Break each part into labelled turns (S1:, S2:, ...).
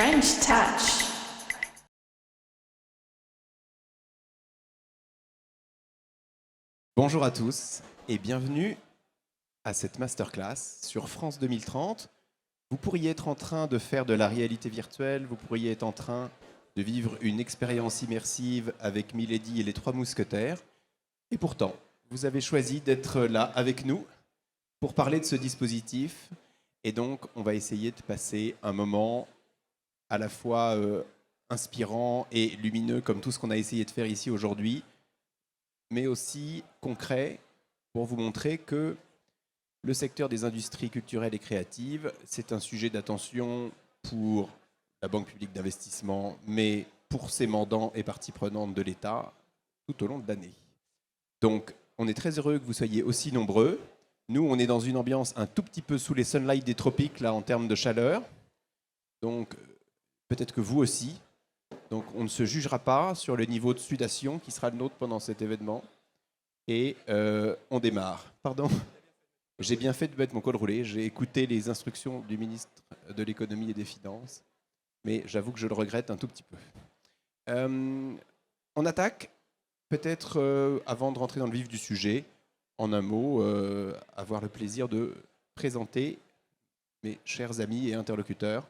S1: French Touch.
S2: Bonjour à tous et bienvenue à cette masterclass sur France 2030. Vous pourriez être en train de faire de la réalité virtuelle, vous pourriez être en train de vivre une expérience immersive avec Milady et les Trois Mousquetaires. Et pourtant, vous avez choisi d'être là avec nous pour parler de ce dispositif. Et donc, on va essayer de passer un moment à la fois inspirant et lumineux, comme tout ce qu'on a essayé de faire ici aujourd'hui, mais aussi concret pour vous montrer que le secteur des industries culturelles et créatives, c'est un sujet d'attention pour la Banque publique d'investissement, mais pour ses mandants et parties prenantes de l'État tout au long de l'année. Donc, on est très heureux que vous soyez aussi nombreux. Nous, on est dans une ambiance un tout petit peu sous les sunlights des tropiques, là, en termes de chaleur. Donc, peut-être que vous aussi. Donc, on ne se jugera pas sur le niveau de sudation qui sera le nôtre pendant cet événement. Et on démarre. Pardon ? J'ai bien fait de mettre mon col roulé. J'ai écouté les instructions du ministre de l'économie et des finances, mais j'avoue que je le regrette un tout petit peu. On attaque, peut-être avant de rentrer dans le vif du sujet, en un mot, avoir le plaisir de présenter mes chers amis et interlocuteurs.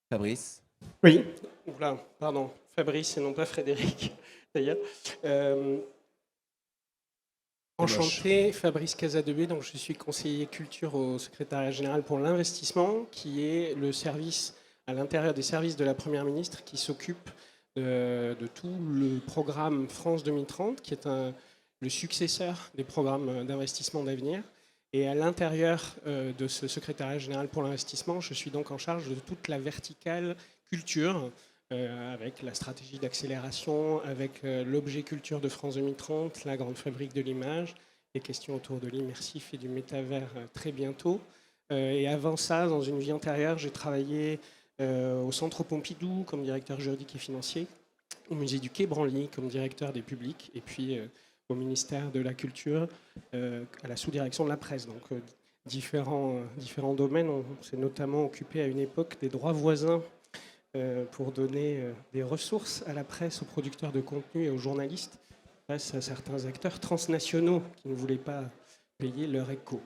S2: Fabrice.
S3: Oui, oula, pardon, Fabrice et non pas Frédéric, d'ailleurs. Enchanté, Fabrice Casadebé, donc je suis conseiller culture au secrétariat général pour l'investissement, qui est le service à l'intérieur des services de la Première ministre qui s'occupe de tout le programme France 2030, qui est le successeur des programmes d'investissement d'avenir. Et à l'intérieur de ce secrétariat général pour l'investissement, je suis donc en charge de toute la verticale culture, avec la stratégie d'accélération, avec l'objet culture de France 2030, la grande fabrique de l'image, les questions autour de l'immersif et du métavers très bientôt. Et avant ça, dans une vie antérieure, j'ai travaillé au Centre Pompidou comme directeur juridique et financier, au musée du Quai Branly comme directeur des publics, et puis au ministère de la Culture, à la sous-direction de la presse. Donc différents domaines. On s'est notamment occupé à une époque des droits voisins pour donner des ressources à la presse, aux producteurs de contenu et aux journalistes face à certains acteurs transnationaux qui ne voulaient pas payer leur écho.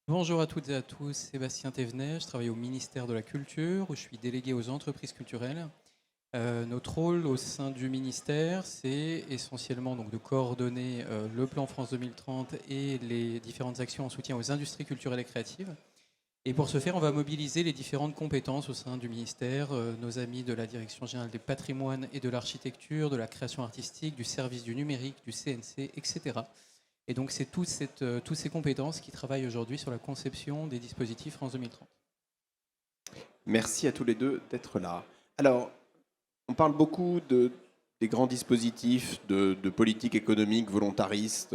S4: Bonjour à toutes et à tous, Sébastien Thévenet, je travaille au ministère de la Culture où je suis délégué aux entreprises culturelles. Notre rôle au sein du ministère, c'est essentiellement donc, de coordonner le plan France 2030 et les différentes actions en soutien aux industries culturelles et créatives. Et pour ce faire, on va mobiliser les différentes compétences au sein du ministère, nos amis de la Direction générale des patrimoines et de l'architecture, de la création artistique, du service du numérique, du CNC, etc. Et donc c'est toutes ces compétences qui travaillent aujourd'hui sur la conception des dispositifs France 2030.
S2: Merci à tous les deux d'être là. Alors, on parle beaucoup des grands dispositifs de politique économique volontariste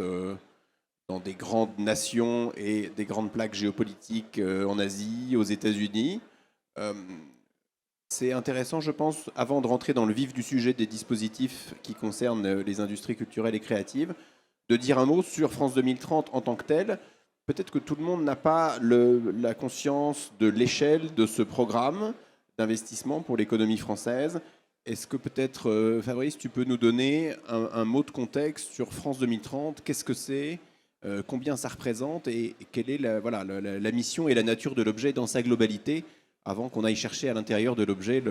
S2: dans des grandes nations et des grandes plaques géopolitiques en Asie, aux États-Unis. C'est intéressant, je pense, avant de rentrer dans le vif du sujet des dispositifs qui concernent les industries culturelles et créatives, de dire un mot sur France 2030 en tant que tel. Peut-être que tout le monde n'a pas la conscience de l'échelle de ce programme d'investissement pour l'économie française. Est-ce que peut-être, Fabrice, tu peux nous donner un mot de contexte sur France 2030 ? Qu'est-ce que c'est ? Combien ça représente et quelle est la mission et la nature de l'objet dans sa globalité, avant qu'on aille chercher à l'intérieur de l'objet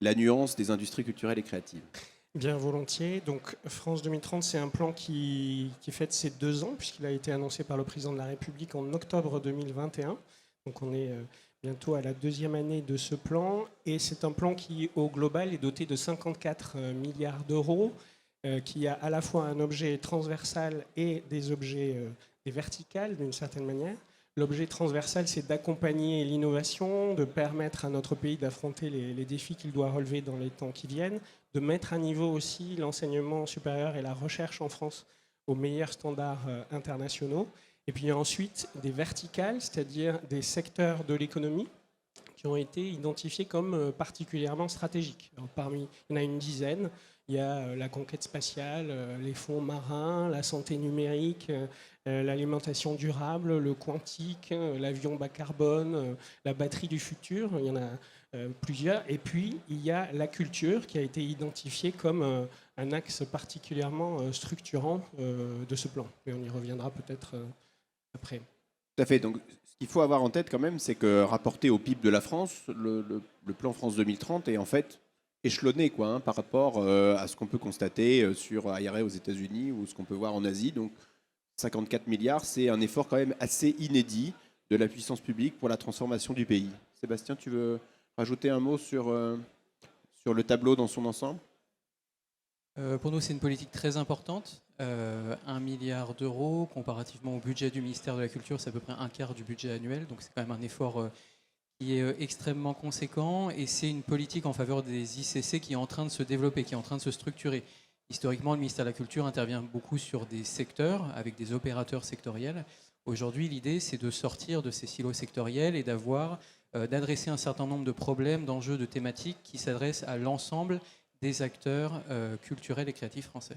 S2: la nuance des industries culturelles et créatives.
S3: Bien volontiers. Donc France 2030, c'est un plan qui fête ses 2 ans, puisqu'il a été annoncé par le président de la République en octobre 2021. Donc on est bientôt à la 2e année de ce plan. Et c'est un plan qui, au global, est doté de 54 milliards d'euros, qui a à la fois un objet transversal et des objets des verticales, d'une certaine manière. L'objet transversal, c'est d'accompagner l'innovation, de permettre à notre pays d'affronter les défis qu'il doit relever dans les temps qui viennent, de mettre à niveau aussi l'enseignement supérieur et la recherche en France aux meilleurs standards internationaux. Et puis ensuite, des verticales, c'est-à-dire des secteurs de l'économie qui ont été identifiés comme particulièrement stratégiques. Alors, il y en a une dizaine. Il y a la conquête spatiale, les fonds marins, la santé numérique, l'alimentation durable, le quantique, l'avion bas carbone, la batterie du futur. Il y en a plusieurs. Et puis, il y a la culture qui a été identifiée comme un axe particulièrement structurant de ce plan. Et on y reviendra peut-être après.
S2: Tout à fait. Donc, ce qu'il faut avoir en tête quand même, c'est que rapporté au PIB de la France, le plan France 2030 est en fait échelonné quoi, hein, par rapport à ce qu'on peut constater sur IRA aux États-Unis ou ce qu'on peut voir en Asie. Donc, 54 milliards, c'est un effort quand même assez inédit de la puissance publique pour la transformation du pays. Sébastien, tu veux rajouter un mot sur le tableau dans son ensemble?
S4: Pour nous, c'est une politique très importante. 1 milliard d'euros, comparativement au budget du ministère de la Culture, c'est à peu près un quart du budget annuel. Donc c'est quand même un effort qui est extrêmement conséquent. Et c'est une politique en faveur des ICC qui est en train de se développer, qui est en train de se structurer. Historiquement, le ministère de la Culture intervient beaucoup sur des secteurs, avec des opérateurs sectoriels. Aujourd'hui, l'idée, c'est de sortir de ces silos sectoriels et d'adresser un certain nombre de problèmes, d'enjeux, de thématiques qui s'adressent à l'ensemble des acteurs culturels et créatifs français.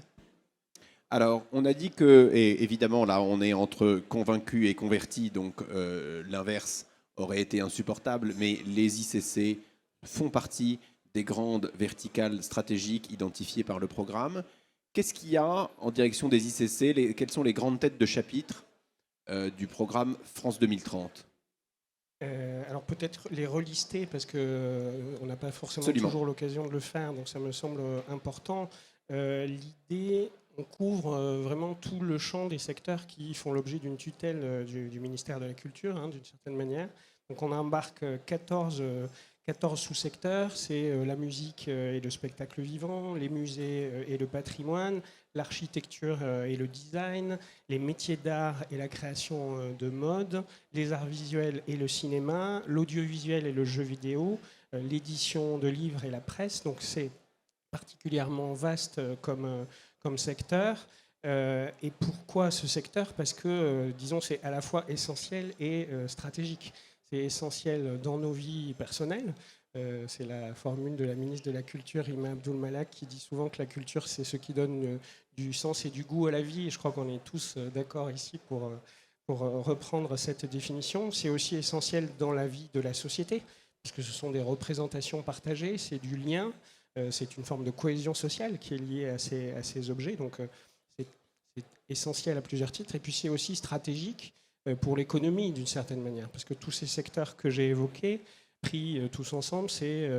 S2: Alors, on a dit que, et évidemment, là, on est entre convaincus et convertis, donc l'inverse aurait été insupportable, mais les ICC font partie des grandes verticales stratégiques identifiées par le programme. Qu'est-ce qu'il y a en direction des ICC? Quelles sont les grandes têtes de chapitre du programme France 2030?
S3: Alors peut-être les relister parce qu'on n'a pas forcément
S2: Absolument.
S3: toujours l'occasion de le faire, donc ça me semble important. L'idée, on couvre vraiment tout le champ des secteurs qui font l'objet d'une tutelle du ministère de la Culture, hein, d'une certaine manière. Donc on embarque 14 sous-secteurs, c'est la musique et le spectacle vivant, les musées et le patrimoine, l'architecture et le design, les métiers d'art et la création de mode, les arts visuels et le cinéma, l'audiovisuel et le jeu vidéo, l'édition de livres et la presse. Donc c'est particulièrement vaste comme secteur. Et pourquoi ce secteur? Parce que, disons, c'est à la fois essentiel et stratégique. C'est essentiel dans nos vies personnelles. C'est la formule de la ministre de la Culture, Rima Abdul-Malak, qui dit souvent que la culture, c'est ce qui donne du sens et du goût à la vie. Et je crois qu'on est tous d'accord ici pour reprendre cette définition. C'est aussi essentiel dans la vie de la société, puisque ce sont des représentations partagées, c'est du lien, c'est une forme de cohésion sociale qui est liée à ces objets. Donc c'est essentiel à plusieurs titres. Et puis c'est aussi stratégique pour l'économie d'une certaine manière, parce que tous ces secteurs que j'ai évoqués, pris tous ensemble, c'est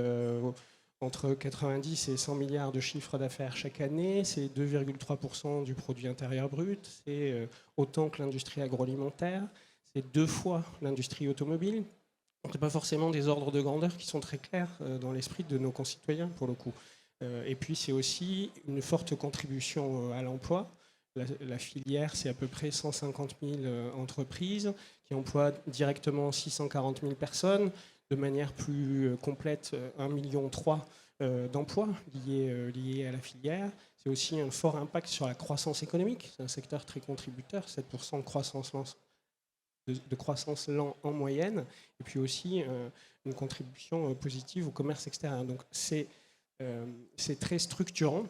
S3: entre 90 et 100 milliards de chiffre d'affaires chaque année, c'est 2,3% du produit intérieur brut, c'est autant que l'industrie agroalimentaire, c'est 2 fois l'industrie automobile. Donc c'est pas forcément des ordres de grandeur qui sont très clairs dans l'esprit de nos concitoyens pour le coup. Et puis c'est aussi une forte contribution à l'emploi. La filière, c'est à peu près 150 000 entreprises qui emploient directement 640 000 personnes. De manière plus complète, 1,3 million d'emplois liés à la filière. C'est aussi un fort impact sur la croissance économique. C'est un secteur très contributeur, 7% de croissance lent en moyenne. Et puis aussi une contribution positive au commerce extérieur. Donc c'est très structurant.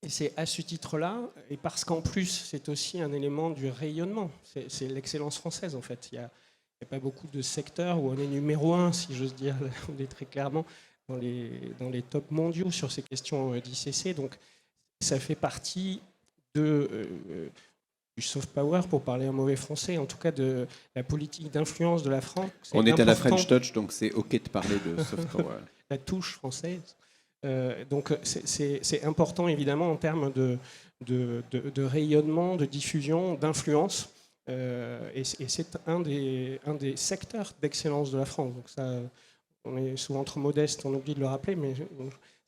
S3: Et c'est à ce titre-là, et parce qu'en plus, c'est aussi un élément du rayonnement. C'est l'excellence française, en fait. Il n'y a pas beaucoup de secteurs où on est numéro 1, si j'ose dire, on est très clairement dans les tops mondiaux sur ces questions d'ICC. Donc ça fait partie du soft power, pour parler en mauvais français, en tout cas de la politique d'influence de la France.
S2: On est à la French Touch, donc c'est OK de parler de soft power.
S3: La touche française. Donc c'est important évidemment en termes de rayonnement, de diffusion, d'influence. Et c'est un des secteurs d'excellence de la France. Donc ça, on est souvent trop modeste, on oublie de le rappeler, mais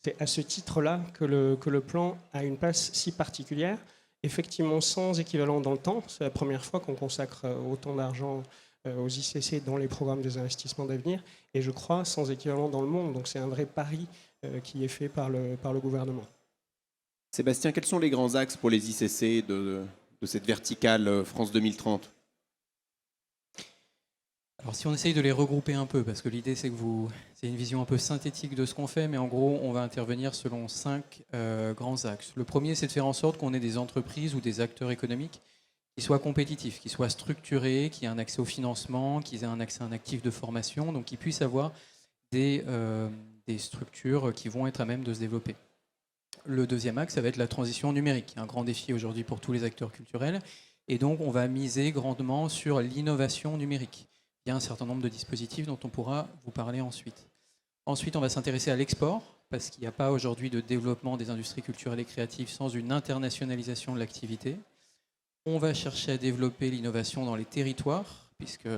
S3: c'est à ce titre-là que le plan a une place si particulière, effectivement sans équivalent dans le temps. C'est la première fois qu'on consacre autant d'argent aux ICC dans les programmes des investissements d'avenir, et je crois sans équivalent dans le monde. Donc c'est un vrai pari qui est fait par le gouvernement.
S2: Sébastien, quels sont les grands axes pour les ICC de cette verticale France 2030?
S4: Alors si on essaye de les regrouper un peu, parce que l'idée c'est une vision un peu synthétique de ce qu'on fait, mais en gros on va intervenir selon 5 grands axes. Le premier, c'est de faire en sorte qu'on ait des entreprises ou des acteurs économiques qui soient compétitifs, qui soient structurés, qui aient un accès au financement, qui aient un accès à un actif de formation, donc qui puissent avoir des structures qui vont être à même de se développer. Le deuxième axe, ça va être la transition numérique, un grand défi aujourd'hui pour tous les acteurs culturels, et donc on va miser grandement sur l'innovation numérique. Il y a un certain nombre de dispositifs dont on pourra vous parler ensuite. Ensuite, on va s'intéresser à l'export, parce qu'il n'y a pas aujourd'hui de développement des industries culturelles et créatives sans une internationalisation de l'activité. On va chercher à développer l'innovation dans les territoires, puisque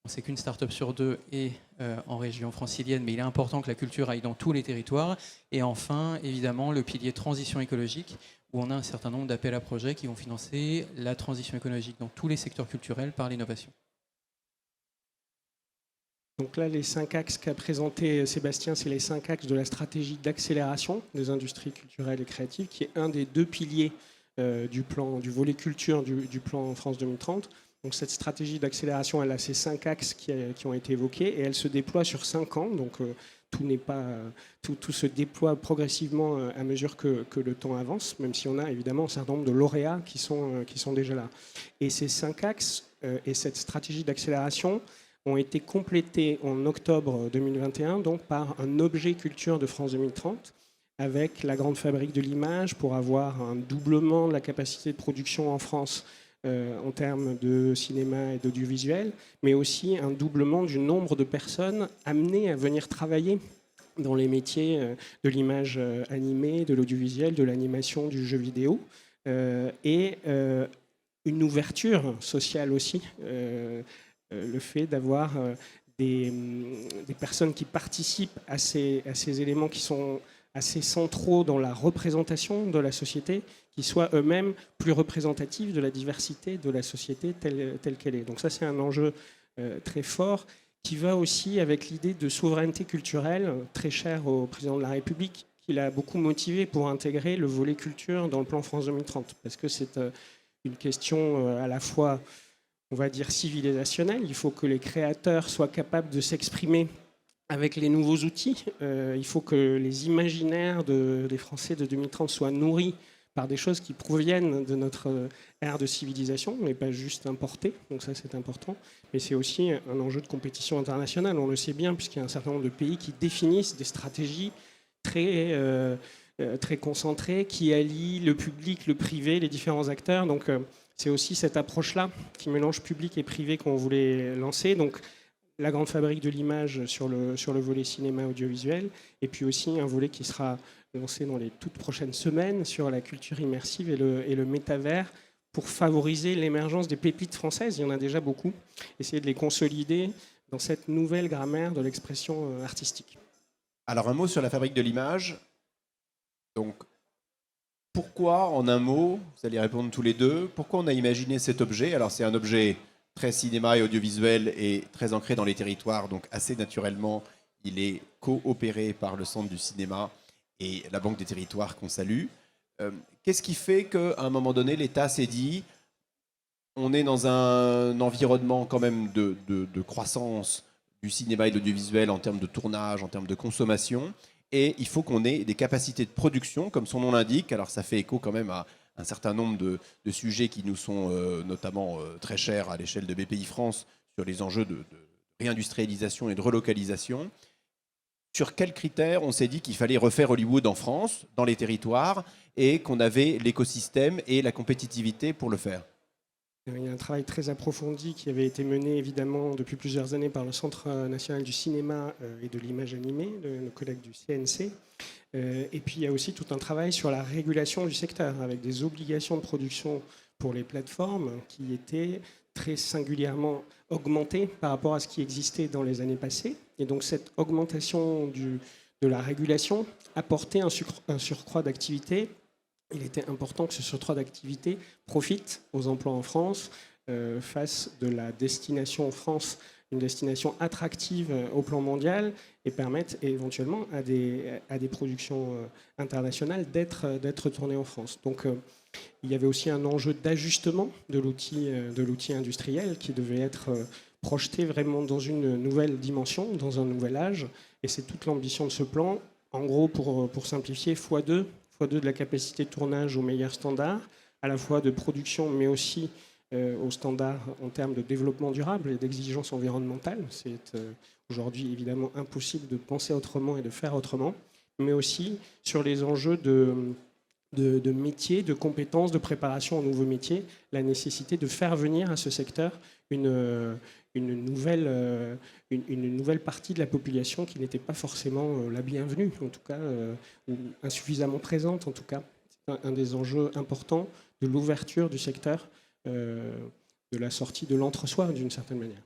S4: on sait qu'une start-up sur 2 est en région francilienne, mais il est important que la culture aille dans tous les territoires. Et enfin, évidemment, le pilier transition écologique, où on a un certain nombre d'appels à projets qui vont financer la transition écologique dans tous les secteurs culturels par l'innovation.
S3: Donc là, les 5 axes qu'a présenté Sébastien, c'est les 5 axes de la stratégie d'accélération des industries culturelles et créatives, qui est un des 2 piliers du volet culture du plan France 2030. Donc cette stratégie d'accélération, elle a ces 5 axes qui ont été évoqués et elle se déploie sur 5 ans. Donc tout se déploie progressivement à mesure que le temps avance, même si on a évidemment un certain nombre de lauréats qui sont déjà là. Et ces 5 axes et cette stratégie d'accélération ont été complétés en octobre 2021 donc par un objet culture de France 2030 avec la grande fabrique de l'image pour avoir un doublement de la capacité de production en France en termes de cinéma et d'audiovisuel, mais aussi un doublement du nombre de personnes amenées à venir travailler dans les métiers de l'image animée, de l'audiovisuel, de l'animation, du jeu vidéo, et une ouverture sociale aussi. Le fait d'avoir des personnes qui participent à ces éléments qui sont assez centraux dans la représentation de la société, qui soient eux-mêmes plus représentatifs de la diversité de la société telle qu'elle est. Donc ça, c'est un enjeu très fort qui va aussi avec l'idée de souveraineté culturelle, très chère au président de la République, qui l'a beaucoup motivé pour intégrer le volet culture dans le plan France 2030, parce que c'est une question à la fois, on va dire, civilisationnelle. Il faut que les créateurs soient capables de s'exprimer avec les nouveaux outils. Il faut que les imaginaires des Français de 2030 soient nourris par des choses qui proviennent de notre ère de civilisation, mais pas juste importées. Donc ça, c'est important. Mais c'est aussi un enjeu de compétition internationale. On le sait bien, puisqu'il y a un certain nombre de pays qui définissent des stratégies très concentrées, qui allient le public, le privé, les différents acteurs. Donc c'est aussi cette approche-là qui mélange public et privé qu'on voulait lancer. Donc la grande fabrique de l'image sur le volet cinéma audiovisuel, et puis aussi un volet qui sera lancé dans les toutes prochaines semaines sur la culture immersive et le métavers pour favoriser l'émergence des pépites françaises. Il y en a déjà beaucoup. Essayer de les consolider dans cette nouvelle grammaire de l'expression artistique.
S2: Alors un mot sur la fabrique de l'image. Donc pourquoi, en un mot, vous allez répondre tous les deux, pourquoi on a imaginé cet objet? Alors c'est un objet très cinéma et audiovisuel et très ancré dans les territoires, donc assez naturellement, il est coopéré par le Centre du cinéma et la Banque des territoires qu'on salue. Qu'est-ce qui fait qu'à un moment donné, l'État s'est dit, on est dans un environnement quand même de croissance du cinéma et de l'audiovisuel en termes de tournage, en termes de consommation, et il faut qu'on ait des capacités de production, comme son nom l'indique. Alors ça fait écho quand même à un certain nombre de sujets qui nous sont notamment très chers à l'échelle de BPI France sur les enjeux de réindustrialisation et de relocalisation. Sur quels critères on s'est dit qu'il fallait refaire Hollywood en France, dans les territoires, et qu'on avait l'écosystème et la compétitivité pour le faire?
S3: Il y a un travail très approfondi qui avait été mené évidemment depuis plusieurs années par le Centre national du cinéma et de l'image animée, nos collègues du CNC. Et puis il y a aussi tout un travail sur la régulation du secteur, avec des obligations de production pour les plateformes qui étaient très singulièrement augmentées par rapport à ce qui existait dans les années passées. Et donc cette augmentation de la régulation apportait un surcroît d'activité. Il était important que ce surcroît d'activité profite aux emplois en France, fasse de la destination France une destination attractive au plan mondial et permette éventuellement à des productions internationales d'être tournées en France. Donc il y avait aussi un enjeu d'ajustement de l'outil industriel qui devait être projeter vraiment dans une nouvelle dimension, dans un nouvel âge. Et c'est toute l'ambition de ce plan. En gros, pour simplifier, x2 de la capacité de tournage aux meilleurs standards, à la fois de production, mais aussi aux standards en termes de développement durable et d'exigence environnementale. C'est aujourd'hui évidemment impossible de penser autrement et de faire autrement, mais aussi sur les enjeux de métiers, de compétences, de préparation aux nouveaux métiers, la nécessité de faire venir à ce secteur une nouvelle partie de la population qui n'était pas forcément la bienvenue, en tout cas, ou insuffisamment présente, en tout cas. C'est un des enjeux importants de l'ouverture du secteur, de la sortie de l'entre-soi, d'une certaine manière.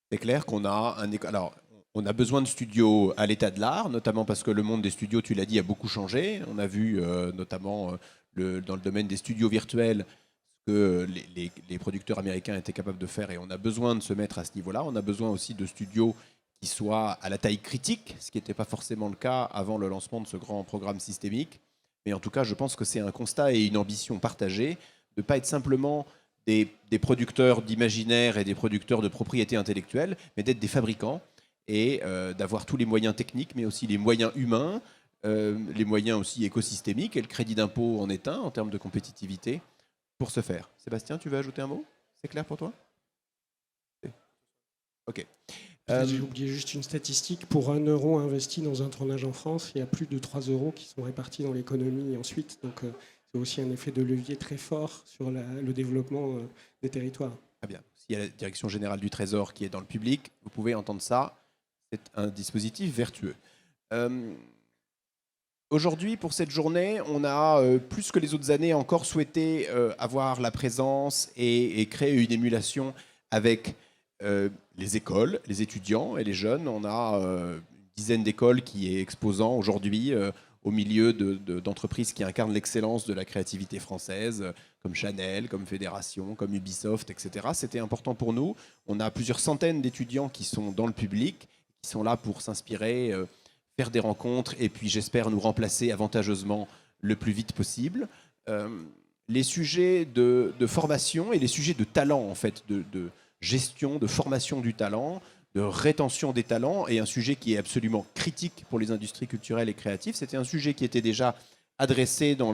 S2: C'est clair qu'on a Alors, on a besoin de studios à l'état de l'art, notamment parce que le monde des studios, tu l'as dit, a beaucoup changé. On a vu notamment dans le domaine des studios virtuels que les producteurs américains étaient capables de faire, et on a besoin de se mettre à ce niveau-là. On a besoin aussi de studios qui soient à la taille critique, ce qui n'était pas forcément le cas avant le lancement de ce grand programme systémique. Mais en tout cas, je pense que c'est un constat et une ambition partagée de ne pas être simplement des producteurs d'imaginaire et des producteurs de propriété intellectuelle, mais d'être des fabricants et d'avoir tous les moyens techniques, mais aussi les moyens humains, les moyens aussi écosystémiques, et le crédit d'impôt en est un en termes de compétitivité, pour ce faire. Sébastien, tu veux ajouter un mot? C'est clair pour toi? Ok.
S3: J'ai oublié juste une statistique. Pour 1 euro investi dans un tournage en France, il y a plus de 3 euros qui sont répartis dans l'économie ensuite. Donc c'est aussi un effet de levier très fort sur le développement des territoires.
S2: Très bien. S'il y a la Direction générale du Trésor qui est dans le public, vous pouvez entendre ça. C'est un dispositif vertueux. Aujourd'hui, pour cette journée, on a, plus que les autres années, encore souhaité avoir la présence et créer une émulation avec les écoles, les étudiants et les jeunes. On a une dizaine d'écoles qui est exposant aujourd'hui au milieu d'entreprises qui incarnent l'excellence de la créativité française, comme Chanel, comme Fédération, comme Ubisoft, etc. C'était important pour nous. On a plusieurs centaines d'étudiants qui sont dans le public, qui sont là pour s'inspirer, faire des rencontres et puis, j'espère, nous remplacer avantageusement le plus vite possible. Les sujets de formation et les sujets de talent, en fait, de gestion, de formation du talent, de rétention des talents, est un sujet qui est absolument critique pour les industries culturelles et créatives. C'était un sujet qui était déjà adressé dans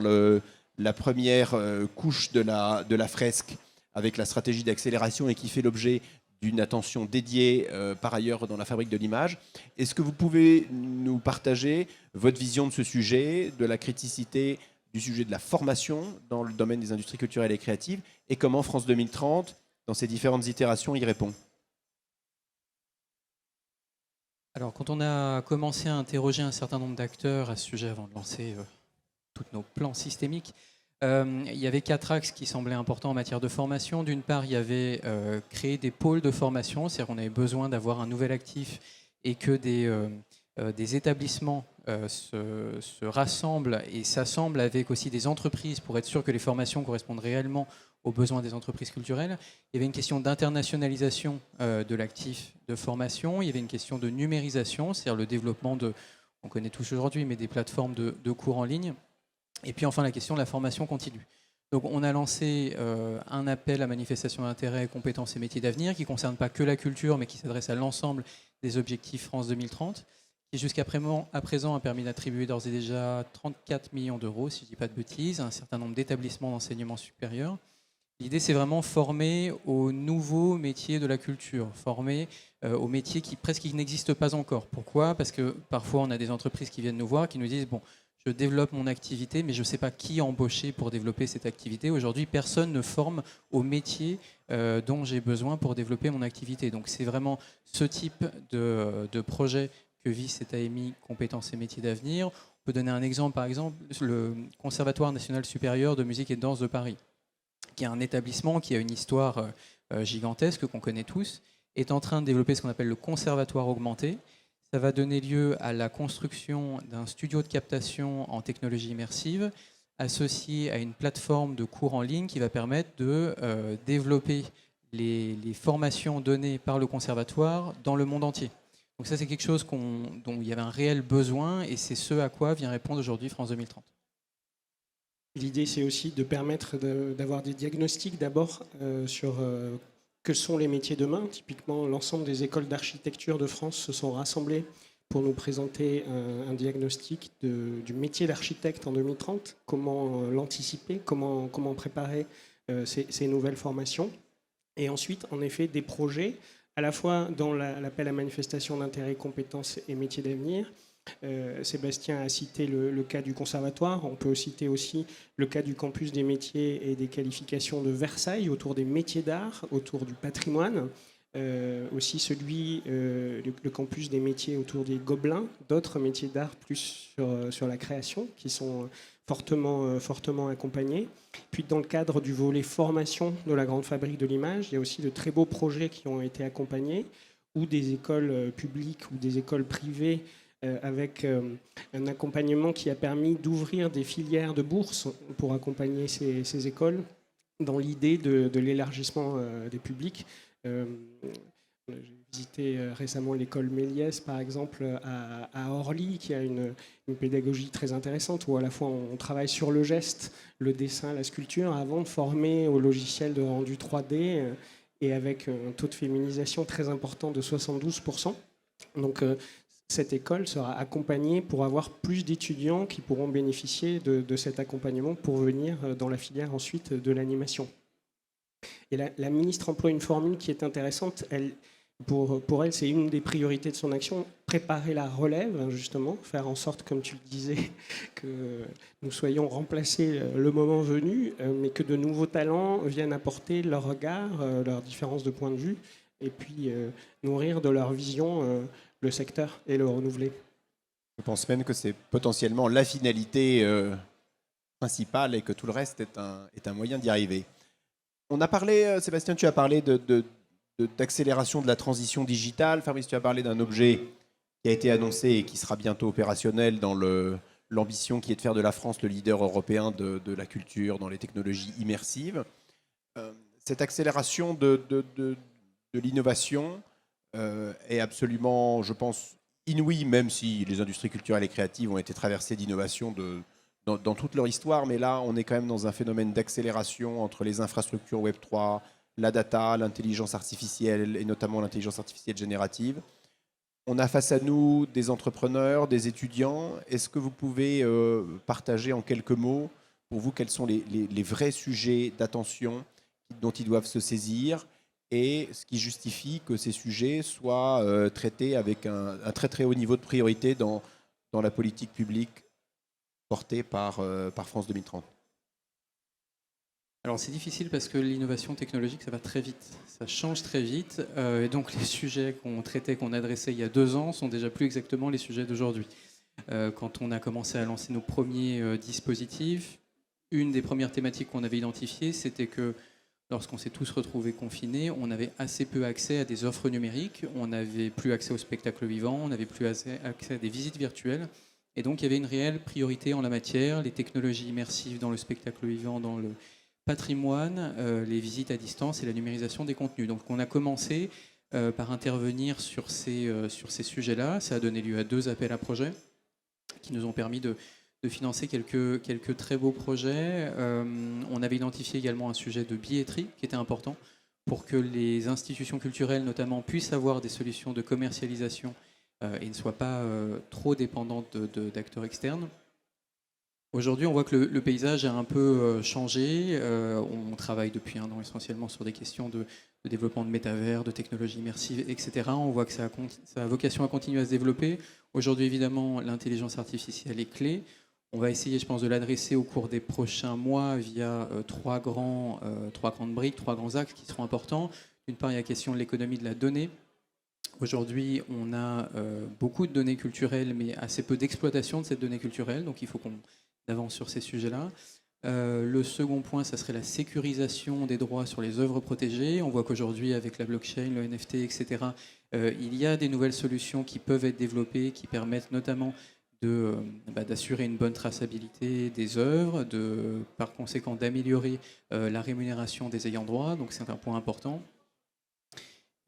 S2: la première couche de la fresque avec la stratégie d'accélération et qui fait l'objet d'une attention dédiée par ailleurs dans la fabrique de l'image. Est-ce que vous pouvez nous partager votre vision de ce sujet, de la criticité du sujet de la formation dans le domaine des industries culturelles et créatives, et comment France 2030, dans ses différentes itérations, y répond?
S4: Alors, quand on a commencé à interroger un certain nombre d'acteurs à ce sujet avant de lancer tous nos plans systémiques, il y avait 4 axes qui semblaient importants en matière de formation. D'une part, il y avait créer des pôles de formation, c'est-à-dire qu'on avait besoin d'avoir un nouvel actif et que des établissements se rassemblent et s'assemblent avec aussi des entreprises pour être sûr que les formations correspondent réellement aux besoins des entreprises culturelles. Il y avait une question d'internationalisation de l'actif de formation. Il y avait une question de numérisation, c'est-à-dire le développement on connaît tous aujourd'hui, mais des plateformes de cours en ligne. Et puis enfin la question de la formation continue. Donc on a lancé un appel à manifestation d'intérêt, compétences et métiers d'avenir qui ne concerne pas que la culture, mais qui s'adresse à l'ensemble des objectifs France 2030, qui jusqu'à présent a permis d'attribuer d'ores et déjà 34 millions d'euros, si je ne dis pas de bêtises, à un certain nombre d'établissements d'enseignement supérieur. L'idée, c'est vraiment former aux nouveaux métiers de la culture, former aux métiers qui presque n'existent pas encore. Pourquoi? Parce que parfois, on a des entreprises qui viennent nous voir, qui nous disent « bon, je développe mon activité, mais je ne sais pas qui embaucher pour développer cette activité. Aujourd'hui, personne ne forme au métier dont j'ai besoin pour développer mon activité. » Donc, c'est vraiment ce type de projet que vise cette AMI Compétences et métiers d'avenir. On peut donner un exemple, par exemple, le Conservatoire national supérieur de musique et de danse de Paris, qui est un établissement qui a une histoire gigantesque qu'on connaît tous, est en train de développer ce qu'on appelle le conservatoire augmenté. Ça va donner lieu à la construction d'un studio de captation en technologie immersive associé à une plateforme de cours en ligne qui va permettre de développer les formations données par le conservatoire dans le monde entier. Donc ça, c'est quelque chose dont il y avait un réel besoin et c'est ce à quoi vient répondre aujourd'hui France 2030.
S3: L'idée, c'est aussi de permettre d'avoir des diagnostics d'abord sur que sont les métiers demain. Typiquement, l'ensemble des écoles d'architecture de France se sont rassemblées pour nous présenter un diagnostic du métier d'architecte en 2030, comment l'anticiper, comment préparer ces nouvelles formations. Et ensuite, en effet, des projets, à la fois dans l'appel à manifestation d'intérêt, compétences et métiers d'avenir. Sébastien a cité le cas du conservatoire. On peut citer aussi le cas du campus des métiers et des qualifications de Versailles autour des métiers d'art, autour du patrimoine. Aussi le campus des métiers autour des Gobelins, d'autres métiers d'art plus sur la création qui sont fortement accompagnés. Puis dans le cadre du volet formation de la Grande Fabrique de l'Image, il y a aussi de très beaux projets qui ont été accompagnés, ou des écoles publiques ou des écoles privées avec un accompagnement qui a permis d'ouvrir des filières de bourses pour accompagner ces écoles dans l'idée de l'élargissement des publics. J'ai visité récemment l'école Méliès, par exemple, à Orly, qui a une pédagogie très intéressante, où à la fois on travaille sur le geste, le dessin, la sculpture, avant de former au logiciel de rendu 3D, et avec un taux de féminisation très important de 72%. Donc cette école sera accompagnée pour avoir plus d'étudiants qui pourront bénéficier de cet accompagnement pour venir dans la filière ensuite de l'animation. Et la ministre emploie une formule qui est intéressante. Pour elle, c'est une des priorités de son action, préparer la relève, justement, faire en sorte, comme tu le disais, que nous soyons remplacés le moment venu, mais que de nouveaux talents viennent apporter leur regard, leurs différences de point de vue, et puis nourrir de leur vision le secteur et le renouveler.
S2: Je pense même que c'est potentiellement la finalité principale et que tout le reste est un moyen d'y arriver. On a parlé, Sébastien, tu as parlé d'accélération de la transition digitale. Fabrice, tu as parlé d'un objet qui a été annoncé et qui sera bientôt opérationnel dans l'ambition qui est de faire de la France le leader européen de la culture dans les technologies immersives. Cette accélération de l'innovation est absolument, je pense, inouïe, même si les industries culturelles et créatives ont été traversées d'innovation dans toute leur histoire, mais là, on est quand même dans un phénomène d'accélération entre les infrastructures Web3, la data, l'intelligence artificielle, et notamment l'intelligence artificielle générative. On a face à nous des entrepreneurs, des étudiants. Est-ce que vous pouvez partager en quelques mots, pour vous, quels sont les vrais sujets d'attention dont ils doivent se saisir et ce qui justifie que ces sujets soient traités avec un très très haut niveau de priorité dans la politique publique portée par France 2030?
S4: Alors c'est difficile parce que l'innovation technologique, ça va très vite, ça change très vite, et donc les sujets qu'on traitait, qu'on adressait il y a 2 ans sont déjà plus exactement les sujets d'aujourd'hui. Quand on a commencé à lancer nos premiers dispositifs, une des premières thématiques qu'on avait identifiées, c'était que lorsqu'on s'est tous retrouvés confinés, on avait assez peu accès à des offres numériques, on n'avait plus accès au spectacle vivant, on n'avait plus accès à des visites virtuelles. Et donc il y avait une réelle priorité en la matière, les technologies immersives dans le spectacle vivant, dans le patrimoine, les visites à distance et la numérisation des contenus. Donc on a commencé par intervenir sur ces sujets-là. Ça a donné lieu à 2 appels à projets qui nous ont permis de financer quelques très beaux projets. On avait identifié également un sujet de billetterie qui était important pour que les institutions culturelles notamment puissent avoir des solutions de commercialisation et ne soient pas trop dépendantes d'acteurs externes. Aujourd'hui, on voit que le paysage a un peu changé. On travaille depuis 1 an essentiellement sur des questions de développement de métavers, de technologies immersives, etc. On voit que ça a vocation à continuer à se développer. Aujourd'hui, évidemment, l'intelligence artificielle est clé. On va essayer, je pense, de l'adresser au cours des prochains mois via 3 grandes briques, 3 grands axes qui seront importants. D'une part, il y a la question de l'économie de la donnée. Aujourd'hui, on a beaucoup de données culturelles, mais assez peu d'exploitation de cette donnée culturelle. Donc, il faut qu'on avance sur ces sujets-là. Le second point, ça serait la sécurisation des droits sur les œuvres protégées. On voit qu'aujourd'hui, avec la blockchain, le NFT, etc., il y a des nouvelles solutions qui peuvent être développées, qui permettent notamment d'assurer une bonne traçabilité des œuvres, par conséquent d'améliorer la rémunération des ayants droit. Donc c'est un point important.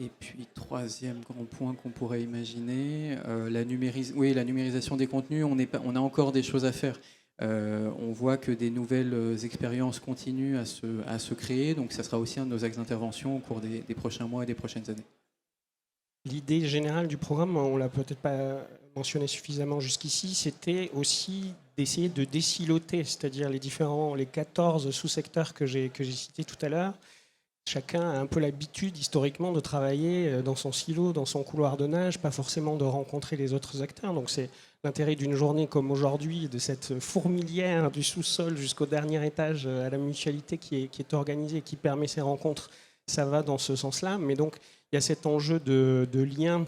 S4: Et puis, 3e grand point qu'on pourrait imaginer, la numérisation des contenus. On a encore des choses à faire. On voit que des nouvelles expériences continuent à se créer, donc ça sera aussi un de nos axes d'intervention au cours des prochains mois et des prochaines années.
S3: L'idée générale du programme, on ne l'a peut-être pas mentionné suffisamment jusqu'ici, c'était aussi d'essayer de désiloter, c'est-à-dire les 14 sous-secteurs que j'ai cités tout à l'heure. Chacun a un peu l'habitude historiquement de travailler dans son silo, dans son couloir de nage, pas forcément de rencontrer les autres acteurs. Donc c'est l'intérêt d'une journée comme aujourd'hui, de cette fourmilière du sous-sol jusqu'au dernier étage à la mutualité qui est organisée, qui permet ces rencontres. Ça va dans ce sens-là. Mais donc il y a cet enjeu de lien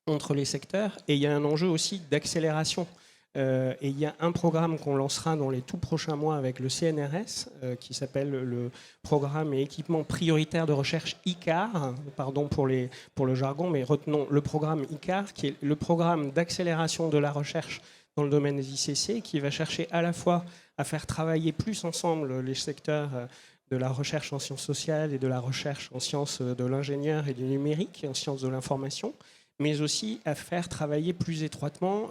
S3: entre les secteurs et il y a un enjeu aussi d'accélération. Et il y a un programme qu'on lancera dans les tout prochains mois avec le CNRS, qui s'appelle le Programme et équipement prioritaire de recherche ICAR, pardon pour le jargon, mais retenons le programme ICAR, qui est le programme d'accélération de la recherche dans le domaine des ICC, qui va chercher à la fois à faire travailler plus ensemble les secteurs de la recherche en sciences sociales et de la recherche en sciences de l'ingénieur et du numérique, en sciences de l'information, mais aussi à faire travailler plus étroitement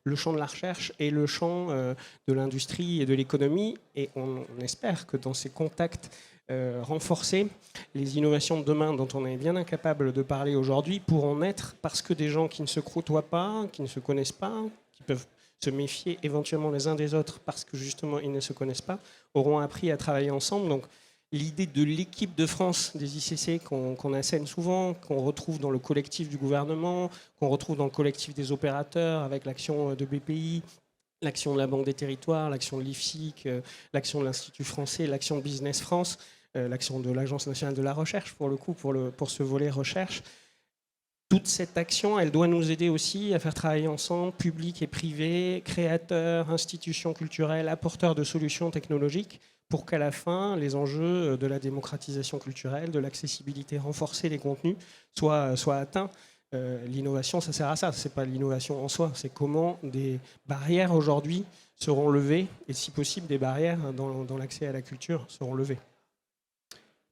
S3: le champ de la recherche et le champ de l'industrie et de l'économie. Et on espère que dans ces contacts renforcés, les innovations de demain dont on est bien incapable de parler aujourd'hui pourront naître parce que des gens qui ne se côtoient pas, qui ne se connaissent pas, qui peuvent se méfier éventuellement les uns des autres parce que justement ils ne se connaissent pas, auront appris à travailler ensemble. Donc, l'idée de l'équipe de France des ICC qu'on assène souvent, qu'on retrouve dans le collectif du gouvernement, qu'on retrouve dans le collectif des opérateurs avec l'action de BPI, l'action de la Banque des Territoires, l'action de l'IFSIC, l'action de l'Institut français, l'action de Business France, l'action de l'Agence nationale de la recherche, pour le coup, pour ce volet recherche. Toute cette action, elle doit nous aider aussi à faire travailler ensemble, public et privé, créateurs, institutions culturelles, apporteurs de solutions technologiques, pour qu'à la fin, les enjeux de la démocratisation culturelle, de l'accessibilité renforcée des contenus soient atteints. L'innovation, ça sert à ça. Ce n'est pas l'innovation en soi, c'est comment des barrières aujourd'hui seront levées, et si possible, des barrières dans l'accès à la culture seront levées.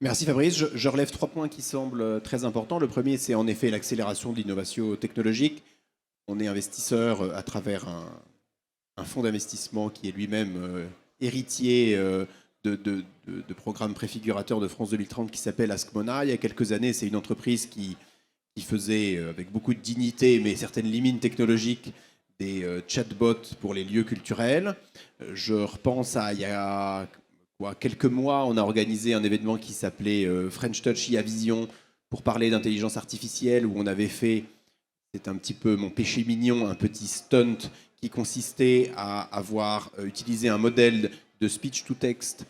S2: Merci Fabrice. Je relève 3 points qui semblent très importants. Le premier, c'est en effet l'accélération de l'innovation technologique. On est investisseur à travers un fonds d'investissement qui est lui-même héritier de programmes préfigurateurs de France 2030 qui s'appelle Askmona. Il y a quelques années, c'est une entreprise qui faisait, avec beaucoup de dignité, mais certaines limites technologiques, des chatbots pour les lieux culturels. Je repense à il y a quelques mois, on a organisé un événement qui s'appelait French Touch IA Vision pour parler d'intelligence artificielle, où on avait fait, c'est un petit peu mon péché mignon, un petit stunt qui consistait à avoir utilisé un modèle de speech to text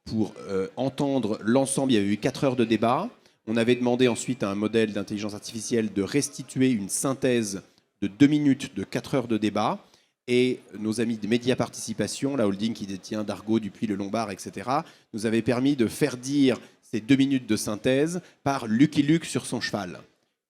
S2: pour entendre l'ensemble. Il y avait eu 4 heures de débat. On avait demandé ensuite à un modèle d'intelligence artificielle de restituer une synthèse de 2 minutes de 4 heures de débat. Et nos amis de Média Participation, la holding qui détient Dargaud, Dupuis, Le Lombard, etc., nous avaient permis de faire dire ces 2 minutes de synthèse par Lucky Luke sur son cheval,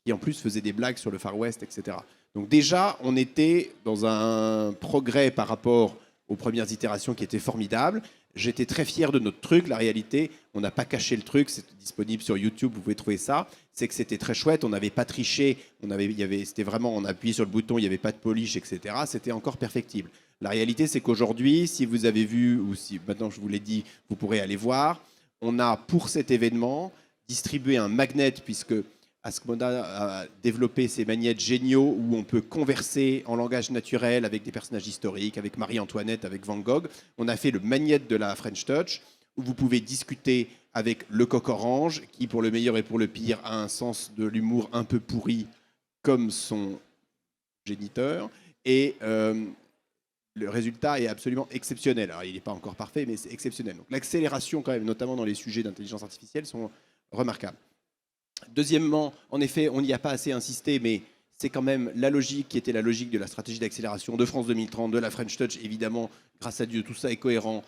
S2: qui en plus faisait des blagues sur le Far West, etc. Donc déjà, on était dans un progrès par rapport aux premières itérations qui étaient formidables. J'étais très fier de notre truc. La réalité, on n'a pas caché le truc, c'est disponible sur YouTube, vous pouvez trouver ça. C'est que c'était très chouette, on n'avait pas triché, c'était vraiment, on appuyait sur le bouton, il n'y avait pas de polish, etc. C'était encore perfectible. La réalité, c'est qu'aujourd'hui, si vous avez vu, ou si maintenant je vous l'ai dit, vous pourrez aller voir, on a pour cet événement distribué un magnet, puisque Askmona a développé ces magnets géniaux où on peut converser en langage naturel avec des personnages historiques, avec Marie-Antoinette, avec Van Gogh. On a fait le magnet de la French Touch où vous pouvez discuter avec le coq orange qui, pour le meilleur et pour le pire, a un sens de l'humour un peu pourri comme son géniteur. Et le résultat est absolument exceptionnel. Alors, il n'est pas encore parfait, mais c'est exceptionnel. Donc, l'accélération, quand même, notamment dans les sujets d'intelligence artificielle, sont remarquables. Deuxièmement, en effet, on n'y a pas assez insisté, mais c'est quand même la logique qui était la logique de la stratégie d'accélération de France 2030, de la French Touch. Évidemment, grâce à Dieu, tout ça est cohérent,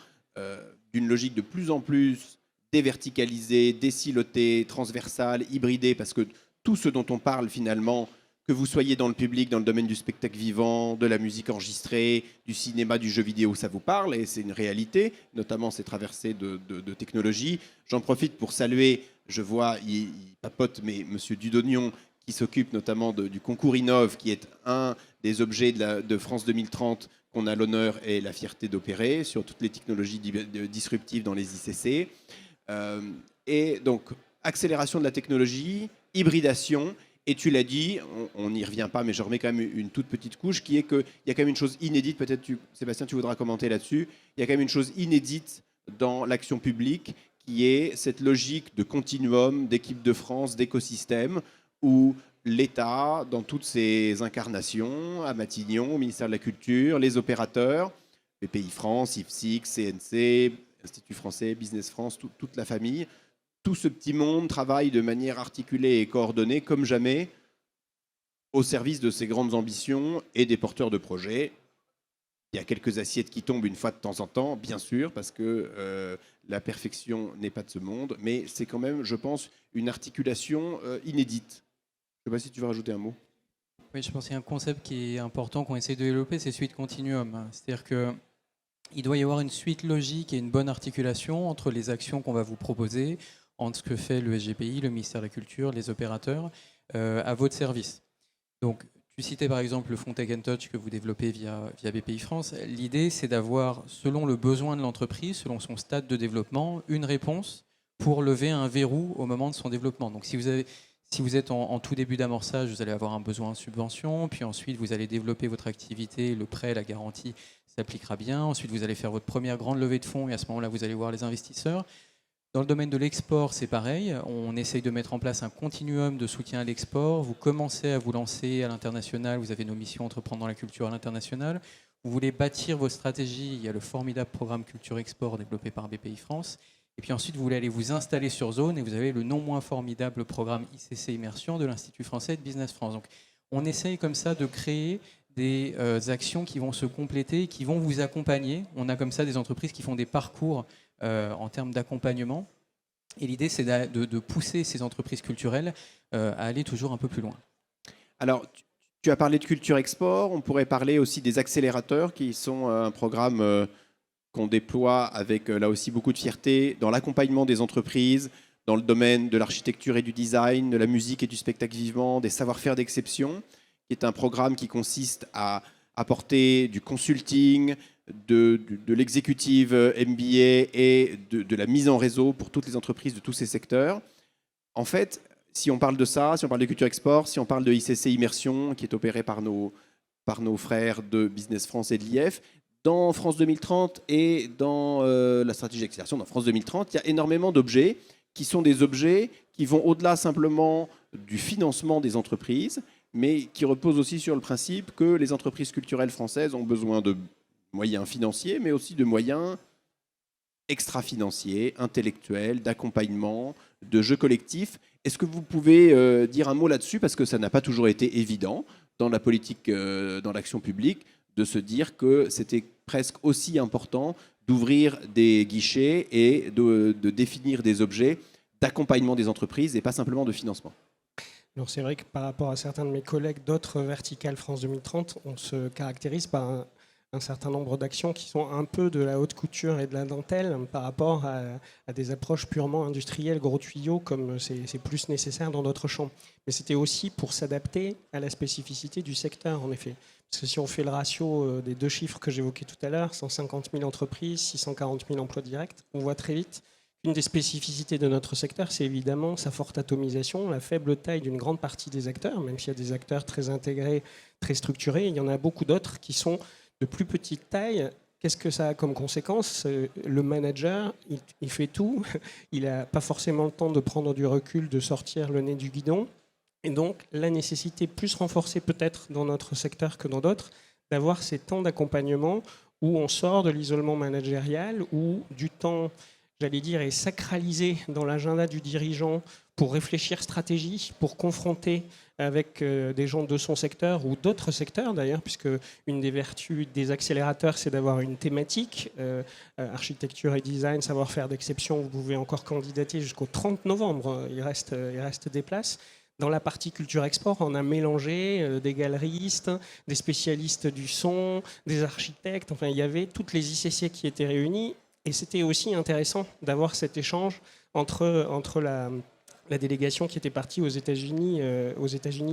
S2: d'une logique de plus en plus déverticalisée, désilotée, transversale, hybridée, parce que tout ce dont on parle finalement, que vous soyez dans le public, dans le domaine du spectacle vivant, de la musique enregistrée, du cinéma, du jeu vidéo, ça vous parle, et c'est une réalité, notamment ces traversées de technologies. J'en profite pour saluer, je vois, il papote, mais Monsieur Dudognon, qui s'occupe notamment du concours Innov, qui est un des objets de France 2030 qu'on a l'honneur et la fierté d'opérer sur toutes les technologies disruptives dans les ICC. Et donc, accélération de la technologie, hybridation, et tu l'as dit, on n'y revient pas, mais je remets quand même une toute petite couche, qui est qu'il y a quand même une chose inédite, peut-être Sébastien, tu voudras commenter là-dessus, il y a quand même une chose inédite dans l'action publique, qui est cette logique de continuum, d'équipe de France, d'écosystème, où l'État, dans toutes ses incarnations, à Matignon, au ministère de la Culture, les opérateurs, BPI France, IFSIC, CNC, Institut français, Business France, toute la famille, tout ce petit monde travaille de manière articulée et coordonnée comme jamais au service de ces grandes ambitions et des porteurs de projets. Il y a quelques assiettes qui tombent une fois de temps en temps, bien sûr, parce que la perfection n'est pas de ce monde, mais c'est quand même, je pense, une articulation inédite. Je ne sais pas si tu veux rajouter un mot.
S4: Oui, je pense qu'il y a un concept qui est important qu'on essaie de développer, c'est celui de continuum. C'est-à-dire qu'il doit y avoir une suite logique et une bonne articulation entre les actions qu'on va vous proposer, entre ce que fait le SGPI, le ministère de la Culture, les opérateurs, à votre service. Donc, tu citais par exemple le fonds Tech & Touch que vous développez via BPI France. L'idée, c'est d'avoir, selon le besoin de l'entreprise, selon son stade de développement, une réponse pour lever un verrou au moment de son développement. Donc, si vous êtes en tout début d'amorçage, vous allez avoir un besoin de subvention, puis ensuite vous allez développer votre activité, le prêt, la garantie s'appliquera bien. Ensuite, vous allez faire votre première grande levée de fonds et à ce moment-là, vous allez voir les investisseurs. Dans le domaine de l'export, c'est pareil. On essaye de mettre en place un continuum de soutien à l'export. Vous commencez à vous lancer à l'international. Vous avez nos missions Entreprendre dans la culture à l'international. Vous voulez bâtir vos stratégies. Il y a le formidable programme Culture Export développé par BPI France. Et puis ensuite, vous voulez aller vous installer sur zone et vous avez le non moins formidable programme ICC Immersion de l'Institut français de Business France. Donc, on essaye comme ça de créer des actions qui vont se compléter, qui vont vous accompagner. On a comme ça des entreprises qui font des parcours en termes d'accompagnement. Et l'idée, c'est de pousser ces entreprises culturelles à aller toujours un peu plus loin.
S2: Alors, tu as parlé de Culture Export. On pourrait parler aussi des accélérateurs, qui sont un programme qu'on déploie avec, là aussi, beaucoup de fierté dans l'accompagnement des entreprises, dans le domaine de l'architecture et du design, de la musique et du spectacle vivant, des savoir-faire d'exception, qui est un programme qui consiste à apporter du consulting, de l'exécutive MBA et de la mise en réseau pour toutes les entreprises de tous ces secteurs. En fait, si on parle de ça, si on parle de Culture Export, si on parle de ICC Immersion, qui est opéré par nos frères de Business France et de l'IF, dans France 2030 et dans la stratégie d'accélération, dans France 2030, il y a énormément d'objets qui sont des objets qui vont au-delà simplement du financement des entreprises, mais qui reposent aussi sur le principe que les entreprises culturelles françaises ont besoin de moyens financiers, mais aussi de moyens extra-financiers, intellectuels, d'accompagnement, de jeux collectifs. Est-ce que vous pouvez dire un mot là-dessus, parce que ça n'a pas toujours été évident dans la politique, dans l'action publique, de se dire que c'était presque aussi important d'ouvrir des guichets et de définir des objets d'accompagnement des entreprises et pas simplement de financement.
S3: Alors c'est vrai que par rapport à certains de mes collègues d'autres verticales France 2030, on se caractérise par un certain nombre d'actions qui sont un peu de la haute couture et de la dentelle par rapport à des approches purement industrielles, gros tuyaux, comme c'est plus nécessaire dans d'autres champs. Mais c'était aussi pour s'adapter à la spécificité du secteur, en effet. Parce que si on fait le ratio des deux chiffres que j'évoquais tout à l'heure, 150 000 entreprises, 640 000 emplois directs, on voit très vite qu'une des spécificités de notre secteur, c'est évidemment sa forte atomisation, la faible taille d'une grande partie des acteurs, même s'il y a des acteurs très intégrés, très structurés, il y en a beaucoup d'autres qui sont de plus petite taille. Qu'est-ce que ça a comme conséquence ? Le manager, il fait tout, il n'a pas forcément le temps de prendre du recul, de sortir le nez du guidon. Et donc, la nécessité plus renforcée peut-être dans notre secteur que dans d'autres, d'avoir ces temps d'accompagnement où on sort de l'isolement managérial, où du temps, j'allais dire, est sacralisé dans l'agenda du dirigeant pour réfléchir stratégie, pour confronter avec des gens de son secteur ou d'autres secteurs d'ailleurs, puisque une des vertus des accélérateurs, c'est d'avoir une thématique, architecture et design, savoir-faire d'exception, vous pouvez encore candidater jusqu'au 30 novembre, il reste des places. Dans la partie culture export, on a mélangé des galeristes, des spécialistes du son, des architectes, enfin il y avait toutes les ICC qui étaient réunies, et c'était aussi intéressant d'avoir cet échange entre la délégation qui était partie aux États-Unis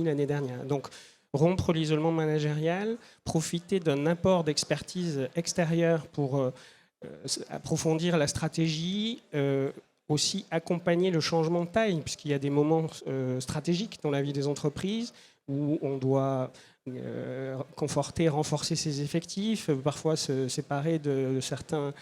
S3: l'année dernière. Donc, rompre l'isolement managérial, profiter d'un apport d'expertise extérieure pour approfondir la stratégie, aussi accompagner le changement de taille, puisqu'il y a des moments stratégiques dans la vie des entreprises où on doit conforter, renforcer ses effectifs, parfois se séparer de certains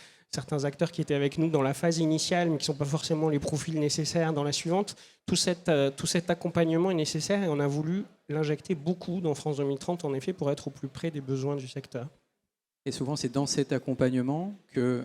S3: acteurs qui étaient avec nous dans la phase initiale, mais qui ne sont pas forcément les profils nécessaires dans la suivante. Tout cet accompagnement est nécessaire et on a voulu l'injecter beaucoup dans France 2030, en effet, pour être au plus près des besoins du secteur.
S4: Et souvent, c'est dans cet accompagnement que